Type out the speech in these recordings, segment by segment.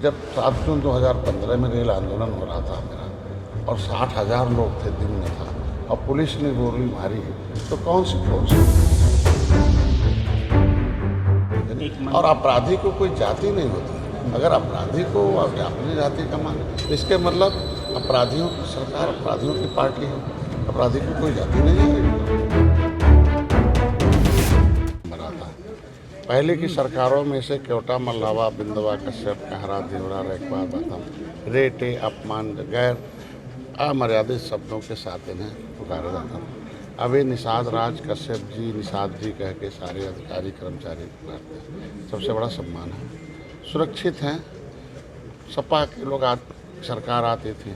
जब 7 जून 2015 में रेल आंदोलन हो रहा था मेरा, और 60,000 लोग थे दिन में था, और पुलिस ने गोली मारी, तो कौन सी फोर्स है? और अपराधी को कोई जाति नहीं होती। अगर अपराधी को अपनी जाति का माने, तो इसके मतलब अपराधियों की सरकार, अपराधियों की पार्टी है, अपराधी को कोई जाति नहीं है। पहले की सरकारों में से क्योटा, मल्लावा, बिंदवा, कश्यप, कहरा, देवरा, रेखवा, बथम, रेटे, अपमान, गैर अमर्यादित शब्दों के साथ इन्हें पुकारा जाता था। अब ये निषाद राज, कश्यप जी, निषाद जी कह के सारे अधिकारी कर्मचारी पुकारते हैं। सबसे बड़ा सम्मान है, सुरक्षित हैं। सपा के लोग सरकार आती थी,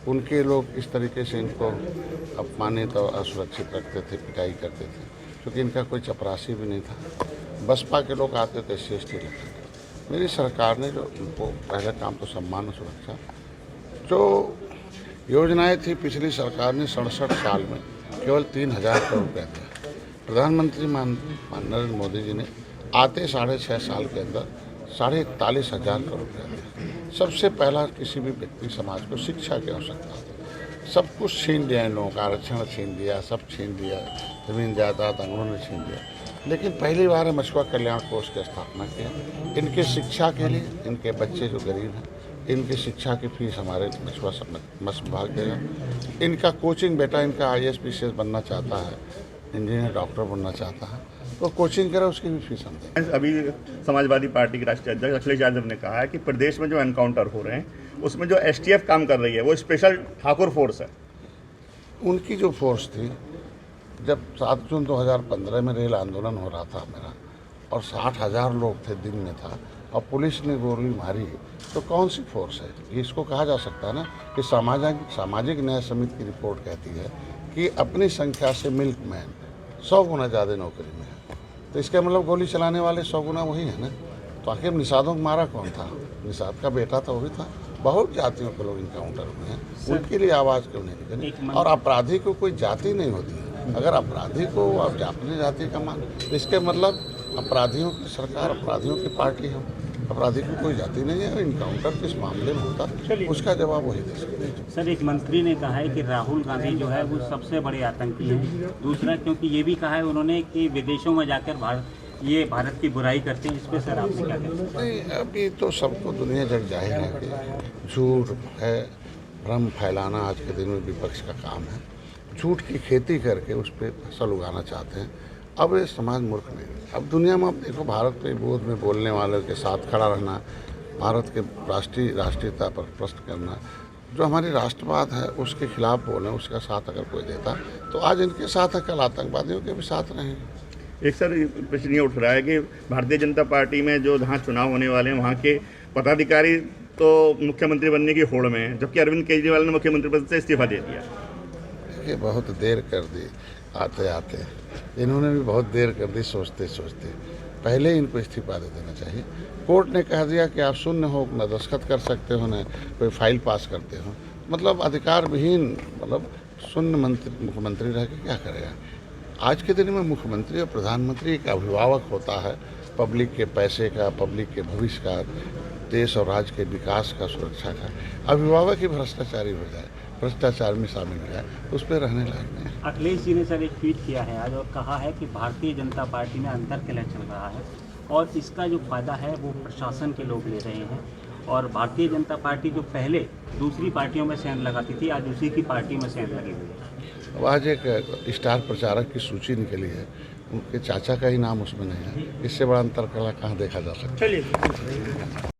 उनके लोग इस तरीके से इनको अपमानित और असुरक्षित रखते थे, पिटाई करते थे, क्योंकि इनका कोई चपरासी भी नहीं था। बसपा के लोग आते थे, CST लगते थे। मेरी सरकार ने जो उनको पहला काम तो सम्मान और सुरक्षा, जो योजनाएं थी पिछली सरकार ने 67 साल में केवल 3,000 करोड़ रुपया दिया। प्रधानमंत्री नरेंद्र मोदी जी ने आते 6.5 साल के अंदर 41,500 करोड़ रुपया दिया। सबसे पहला किसी भी व्यक्ति समाज को शिक्षा की आवश्यकता थी। सब कुछ छीन लिया इन लोगों का, आरक्षण छीन लिया, सब छीन लिया, जमीन जायदाद अंग्रेजों ने छीन लिया। लेकिन पहली बार मछुआ कल्याण कोष की स्थापना किया। इनके शिक्षा के लिए, इनके बच्चे जो गरीब हैं, इनकी शिक्षा की फीस हमारे मछुआ मत्स्य विभाग देगा। इनका कोचिंग, बेटा इनका IAS PCS बनना चाहता है, इंजीनियर, डॉक्टर बनना चाहता है, तो कोचिंग करे, उसकी भी फीस हम दें। अभी समाजवादी पार्टी के राष्ट्रीय अध्यक्ष अखिलेश यादव ने कहा है कि प्रदेश में जो एनकाउंटर हो रहे हैं उसमें जो STF काम कर रही है वो स्पेशल ठाकुर फोर्स है। उनकी जो फोर्स थी, जब 7 जून 2015 में रेल आंदोलन हो रहा था मेरा, और 60,000 लोग थे दिन में था, और पुलिस ने गोली मारी, तो कौन सी फोर्स है? इसको कहा जा सकता है ना कि सामाजिक न्याय समिति की रिपोर्ट कहती है कि अपनी संख्या से मिल्कमैन 100 गुना ज़्यादा नौकरी में है। तो इसका मतलब गोली चलाने वाले 100 गुना वही है ना। तो आखिर निषादों को मारा कौन था? निषाद का बेटा तो वही था। बहुत जातियों के लोग इनकाउंटर हुए हैं, उनके लिए आवाज़ क्यों नहीं निकली? और अपराधी को कोई जाति नहीं होती है। अगर अपराधी को अपनी जाति का मान, तो इसके मतलब अपराधियों की सरकार, अपराधियों की पार्टी है, अपराधी को कोई जाति नहीं है। इनकाउंटर किस मामले में होता, उसका जवाब वही दे सकते हैं। सर, एक मंत्री ने कहा है कि राहुल गांधी जो है वो सबसे बड़े आतंकी हैं। दूसरा, क्योंकि ये भी कहा है उन्होंने कि विदेशों में जाकर भारत की बुराई करते हैं। इस पर सर आपसे क्या कहते हैं? नहीं, अभी तो सबको दुनिया जग जाहिर है कि झूठ है, भ्रम फैलाना आज के दिन में विपक्ष का काम है। झूठ की खेती करके उस पर फसल उगाना चाहते हैं। अब ये समाज मूर्ख नहीं है। अब दुनिया में आप देखो, भारत के विरोध में बोलने वालों के साथ खड़ा रहना, भारत के राष्ट्रीयता पर प्रश्न करना, जो हमारी राष्ट्रवाद है उसके खिलाफ बोले, उसका साथ अगर कोई देता, तो आज इनके साथ है, कल आतंकवादियों के भी साथ रहेंगे। एक सर प्रश्न ये उठ रहा है कि भारतीय जनता पार्टी में जो जहाँ चुनाव होने वाले हैं वहाँ के पदाधिकारी तो मुख्यमंत्री बनने की होड़ में है, जबकि अरविंद केजरीवाल ने मुख्यमंत्री पद से इस्तीफा दे दिया। ये बहुत देर कर दी आते आते, इन्होंने भी बहुत देर कर दी सोचते सोचते। पहले इनको इस्तीफा दे देना चाहिए। कोर्ट ने कह दिया कि आप शून्य हो, न दस्तखत कर सकते हो, न कोई फाइल पास करते हो, मतलब अधिकार विहीन, मतलब शून्य मुख्यमंत्री रह के क्या करेगा? आज के दिन में मुख्यमंत्री और प्रधानमंत्री एक अभिभावक होता है पब्लिक के पैसे का, पब्लिक के भविष्य का, देश और राज्य के विकास का, सुरक्षा का। अभिभावक ही भ्रष्टाचारी हो जाए, भ्रष्टाचार में शामिल हो जाए, तो उस पर रहने लायक नहीं है। अखिलेश जी ने सर एक ट्वीट किया है आज और कहा है कि भारतीय जनता पार्टी में अंतर्कलह चल रहा है और इसका जो फायदा है वो प्रशासन के लोग ले रहे हैं। और भारतीय जनता पार्टी जो पहले दूसरी पार्टियों में सेंध लगाती थी, आज उसी की पार्टी में सेंध लगी हुई है। अब आज एक स्टार प्रचारक की सूची निकली है, उनके चाचा का ही नाम उसमें नहीं है। इससे बड़ा अंतर्कलह कहाँ देखा जा सकता है?